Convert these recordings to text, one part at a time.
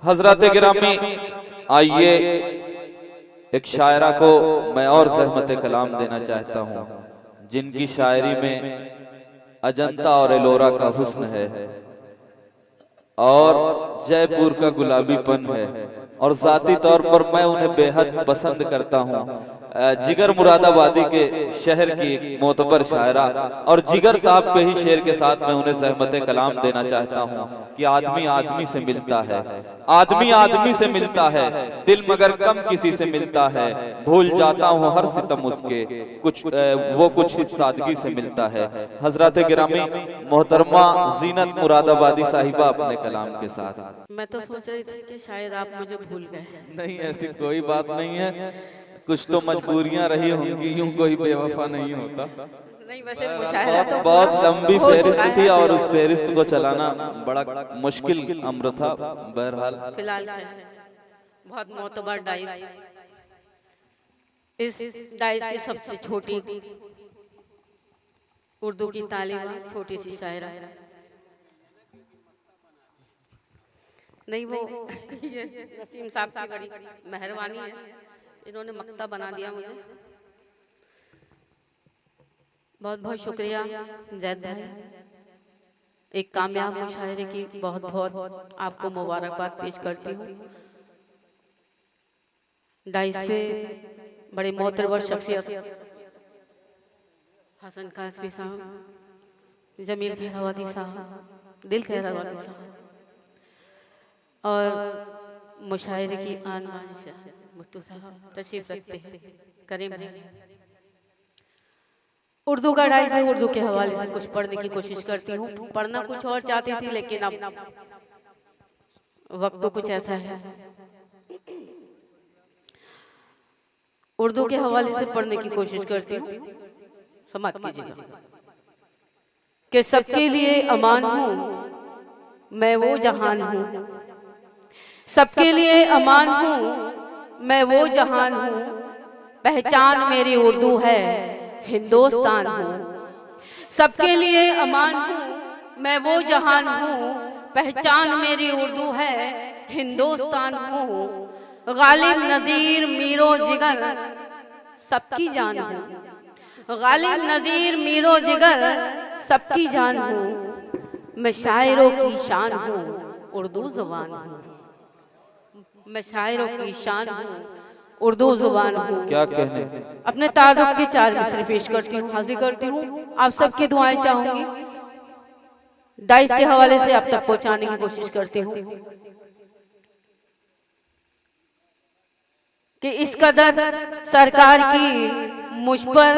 हजरत गिरामी, आइए एक शायरा को मैं और ज़हमत कलाम देना चाहता हूँ, जिनकी शायरी में अजंता और एलोरा का हुस्न है और जयपुर का गुलाबीपन है, और जाती तौर पर मैं उन्हें बेहद पसंद करता हूँ। जिगर मुरादाबादी के शहर की एक मोतबर शायरा, और जिगर साहब के ही शेर के साथ मैं उन्हें ज़हमत कलाम देना चाहता हूँ कि आदमी आदमी से मिलता है, आदमी आदमी से मिलता है, दिल मगर कम किसी से मिलता है, भूल जाता हूँ हर सितम उसके, कुछ वो कुछ इस सादगी से मिलता है। हजरत गिरामी मोहतरमा जीनत मुरादाबादी साहिबा अपने कलाम के साथ। मैं तो सोच रही थी कि शायद आप मुझे भूल गए। नहीं, ऐसी कोई बात नहीं है, कुछ तो मजबूरियां रही होंगी, यूं कोई बेवफा नहीं होता। नहीं, वैसे मुशायरा तो बहुत लंबी हो फेरिस्त चुका थी है। और उस फेरिस्त को चलाना बड़ा मुश्किल अम्र था। बहरहाल फिलहाल बहुत मोतबर डाइस, इस डाइस की सबसे छोटी उर्दू की तालीम, छोटी सी शायरा। नहीं, वो ये नसीम साहब की बड़ी मेहरबानी है, इन्होंने मक्ता बना दिया मुझे। बहुत बहुत शुक्रिया जैद भाई, एक कामयाब मुशायरे की बहुत बहुत आपको मुबारकबाद पेश करती हूँ। डाइस पे बड़े मोतबर शख्सियत हसन कासमी साहब, जमील खैराबादी साहब, दिल खैराबादी साहब, और मुशायरे की आन बानिशा मुट्टू साहब तशरीफ रखते हैं। करीम भाई, उर्दू का डाइस है, उर्दू के हवाले से कुछ पढ़ने की कोशिश करती हूँ। पढ़ना कुछ और चाहती थी, लेकिन अब वक्त तो कुछ ऐसा है। उर्दू के हवाले से पढ़ने की कोशिश करती हूँ, समाप्त कीजिएगा। कि सबके लिए अमान हूँ मैं वो जहान हूँ, सबके लिए अमान हूँ मैं वो जहान हूँ, पहचान मेरी उर्दू है हिंदुस्तान हूँ। सबके लिए अमान हूँ मैं वो जहान हूँ, पहचान मेरी उर्दू है हिंदुस्तान हूँ। गालिब नज़ीर मीरो जिगर सबकी जान हूँ, गालिब नज़ीर मीरो जिगर सबकी जान हूँ। मैं शायरों की शान हूँ उर्दू ज़ुबान हूँ, मैं शायरों की शान हूँ उर्दू ज़ुबान हूँ। क्या कहने, अपने तारुफ के 4 मिसरे पेश करती हूँ, हाजिर करती हूँ। आप सबकी दुआएं चाहूंगी, डाइस के हवाले से आप तक पहुंचाने की कोशिश करती हूँ। कि इस कदर सरकार की मुझ पर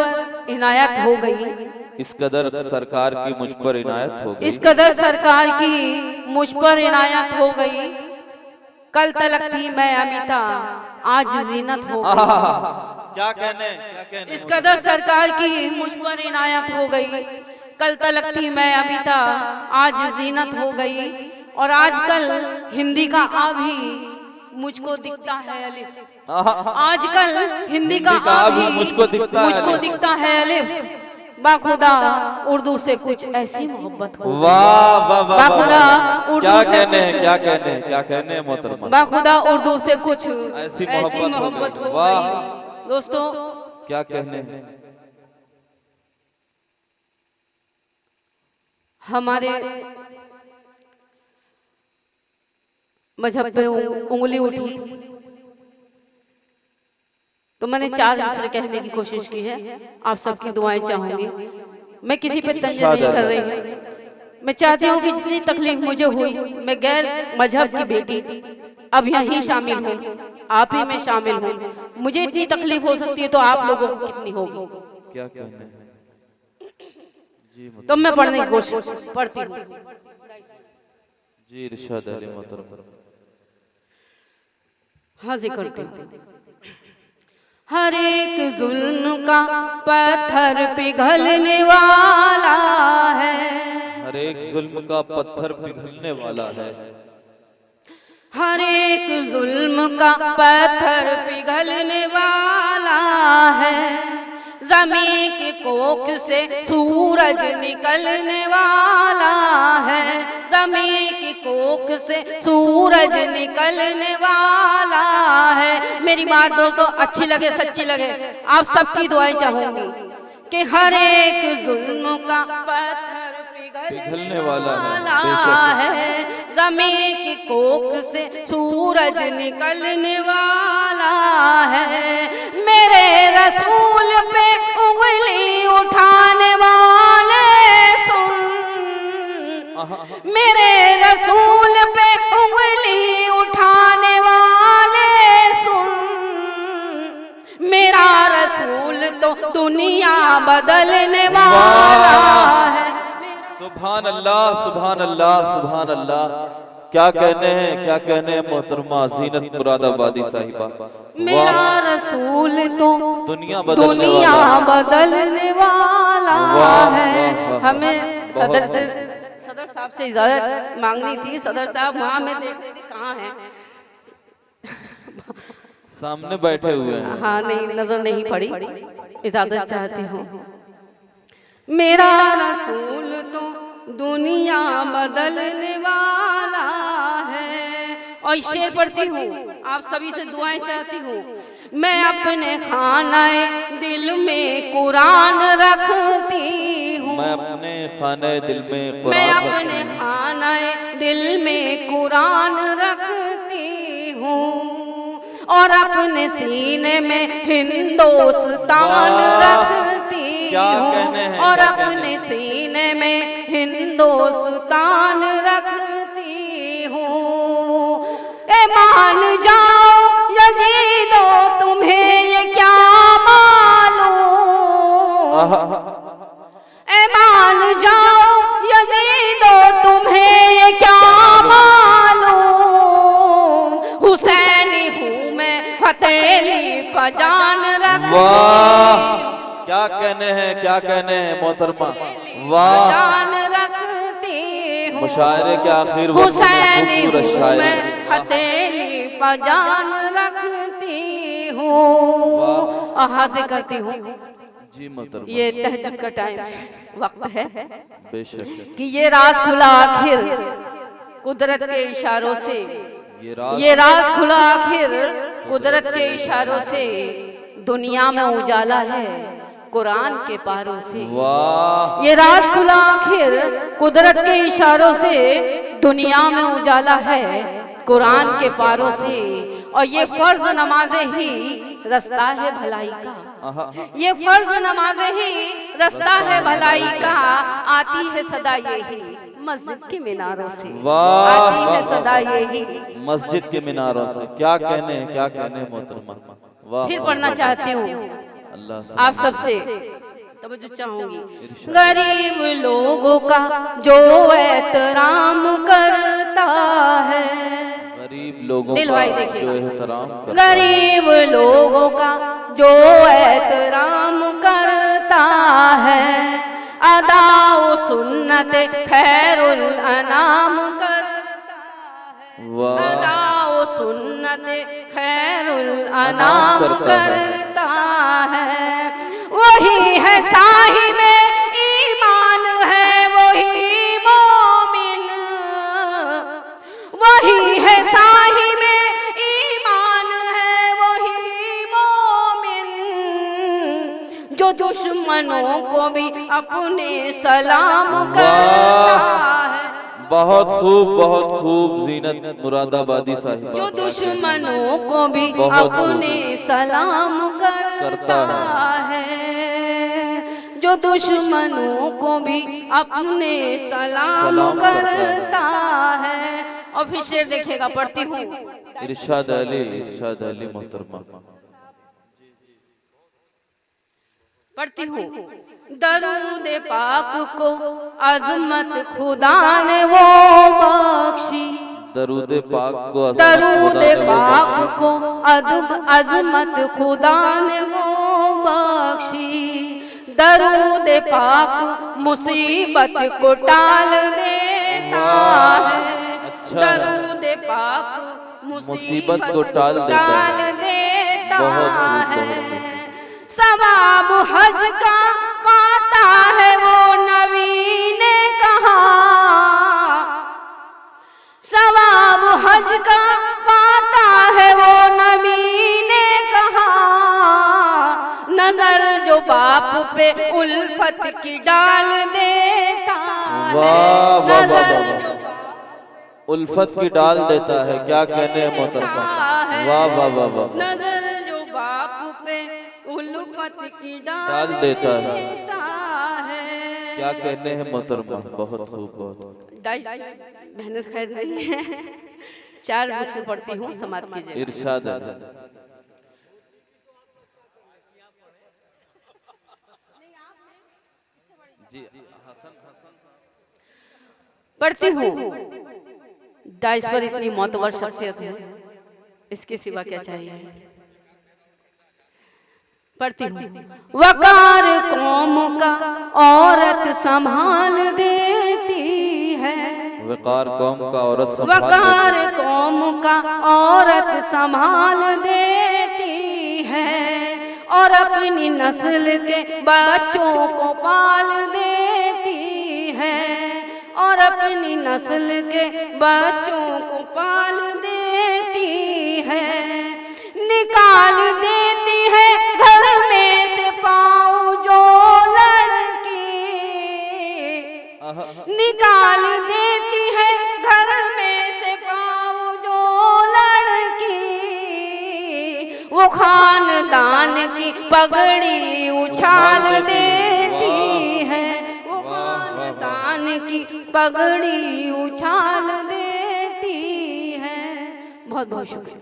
इनायत हो गई, इस कदर सरकार की मुझ पर इनायत हो गई, इस कदर सरकार की मुझ पर इनायत हो गई, कल तलक थी मैं अमिता आज जीनत हो गई। क्या कहने, क्या कहने। इस कदर सरकार की मुझ पर इनायत हो गई, कल तलक थी मैं अमिता आज जीनत हो गई। और आजकल हिंदी का आ भी मुझको दिखता है अलिफ, आजकल हिंदी का आ भी मुझको दिखता है अलिफ। बाखुदा उर्दू से कुछ ऐसी मोहब्बत हो, वाह वाह वाह, बाखुदा उर्दू क्या से कहने, कुछ, क्या कहने, क्या कहने मोहतरमा, बाखुदा उर्दू से कुछ ऐसी ऐसी मोहब्बत हो गई। दोस्तों, क्या कहने। हमारे मजहब पे उंगली उठी तो मैंने 4 मिसरे कहने की कोशिश की है। आप सबकी दुआएं चाहूंगी, मैं किसी पे तंज नहीं कर रही हूँ। मैं चाहती हूँ कि जितनी तकलीफ मुझे हुई, मैं गैर मजहब की बेटी अब यहीं शामिल हूँ, आप ही में शामिल हूँ। मुझे इतनी तकलीफ हो सकती है तो आप लोगों को कितनी होगी। क्या कहने जी, तो मैं पढ़ने की कोशिश पढ़ती हूँ जी, इरशाद अली मोहतरमा। हाजिर करती हूँ। हर एक जुल्म का पत्थर पिघलने वाला है, हर एक जुल्म का पत्थर पिघलने वाला है, हर एक जुल्म का पत्थर पिघलने वाला है। ज़मीं की कोख से सूरज निकलने वाला है, ज़मीं की कोख से सूरज निकलने वाला है। मेरी बात दोस्तों अच्छी लगे सच्ची लगे, आप सबकी दुआएं चाहूंगी कि हर एक जुल्म का पत्थर पिघलने वाला है। ज़मीं की कोख से सूरज निकलने वाला है। मेरे रसूल पे उंगली उठाने वाले सुन, मेरे रसूल पे उंगली उठाने वाले सुन, मेरा रसूल तो दुनिया बदलने वाला है। सुभान अल्लाह, सुभान अल्लाह, सुभान अल्लाह। क्या कहने हैं, क्या कहने हैं मोहतरमा ज़ीनत मुरादाबादी साहिबा। मेरा रसूल तो दुनिया बदलने वाला है। हमें सदर साहब से इजाजत मांगनी थी। सदर साहब वहाँ में देख रहे थे कहाँ है, सामने बैठे हुए हैं। हाँ नहीं नजर नहीं पड़ी, इजाजत चाहती हूँ। मेरा रसूल तो दुनिया बदलने वाला है। और शेर पढ़ती हूँ, आप सभी से दुआएं चाहती हूँ। मैं अपने खानाए दिल में कुरान रखती हूँ, मैं अपने खाने दिल में मैं अपने खानाए दिल में कुरान रखती हूँ, और अपने सीने में हिंदुस्तान रखती हूँ, और अपने सीने में हिंदुस्तान रखती हूँ। ए मान जाओ यजीदो तुम्हें ये क्या मालूम, ए मान जाओ यजीदो तुम्हें ये क्या मालूम, हुसैनी हूँ मैं हथेली पजान रखती, क्या कहने हैं, क्या कहने हैं मोहतरमा। वाह, जान रखती हूँ, मुशायरे के आखिर हुसैनी हूँ मैं हथेली पजान रखती हूँ। और हाजिर करती हूँ जी मोहतरमा, ये तहज्जुद का टाइम वक्त है बेशक कि ये राज खुला आखिर कुदरत के इशारों से, ये राज खुला आखिर कुदरत के इशारों से, दुनिया में उजाला है कुरान के पारों से। वाह, ये राज खुला आखिर कुदरत के इशारों से, दुनिया में उजाला है कुरान के पारों से। और ये फर्ज नमाजें ही रास्ता है भलाई का, ये फर्ज नमाजें ही रास्ता है भलाई का, आती है सदा यही मस्जिद के मीनारों से, आती है सदा यही मस्जिद के मीनारों से। क्या कहने हैं, क्या कहने हैं मोहतरमा। वाह, फिर पढ़ना चाहती हूँ अल्लाह आप सबसे तवज्जो चाहूंगी। गरीब लोगों का जो एहतराम करता है, गरीब लोगों दिल का भाई देखिए, जो एहतराम करता है, गरीब लोगों का जो एहतराम करता है, अदाओ सुन्नत खैरुल अनाम करता है, वाह, अदाओ सुन्नत खैरुल अनाम करता है। वही है साहिबे ईमान है वही मोमिन, वही है साहिबे ईमान है वही मोमिन, जो दुश्मनों को भी अपने सलाम करता है। बहुत खूब ज़ीनत मुरादाबादी साहिबा, जो दुश्मनों को भी अपने सलाम करता है, जो दुश्मनों को भी अपने सलाम करता है। और फिर शेर देखिएगा, पढ़ती हूँ। इरशाद अली मोहतरमा, पढ़ती हूँ। दरूद पाक को अजमत खुदा ने वो बख्शी, दरूद पाक को दरूद पाक को अजमत खुदा ने वो बख्शी, दरूद पाक मुसीबत को टाल देता है, दरूद पाक मुसीबत को टाल देता है। सवाब हज का पाता है वो नबी ने कहा, सवाब हज का पाता है वो नबी ने कहा, नजर जो बाप पे उल्फत की डाल देता है, वाह वाह नजर वाह जो उल्फत की डाल देता है, क्या कहने हैं मोहतरमा, वाह वाह वाह वाह, नजर जो बाप पे उल्फत की डाल देता है, है। क्या कहने हैं मोहतरमा, बहुत खूब बहुत। मेहनत खैर नहीं है, 4 बुक से पढ़ती हूँ, समाप्त कीजिए। इरशाद है। जी पढ़ती हूँ। दाइस पर इतनी मोतबर शख्सियत है, इसके सिवा क्या चाहिए। पढ़ती हूँ। वकार कौम का औरत संभाल देती है, वकार कौम का औरत वकार कौम का औरत संभाल देती है, और अपनी नस्ल के बच्चों को पाल देती है, और अपनी नस्ल के बच्चों को पाल देती है, निकाल देती है घर में से पाँव जो लड़की, निकाल देती है घर में से पाँव जो लड़की, वो खानदान की पगड़ी उछाल देती है, वो खानदान की पगड़ी उछाल देती है। बहुत बहुत शुक्रिया।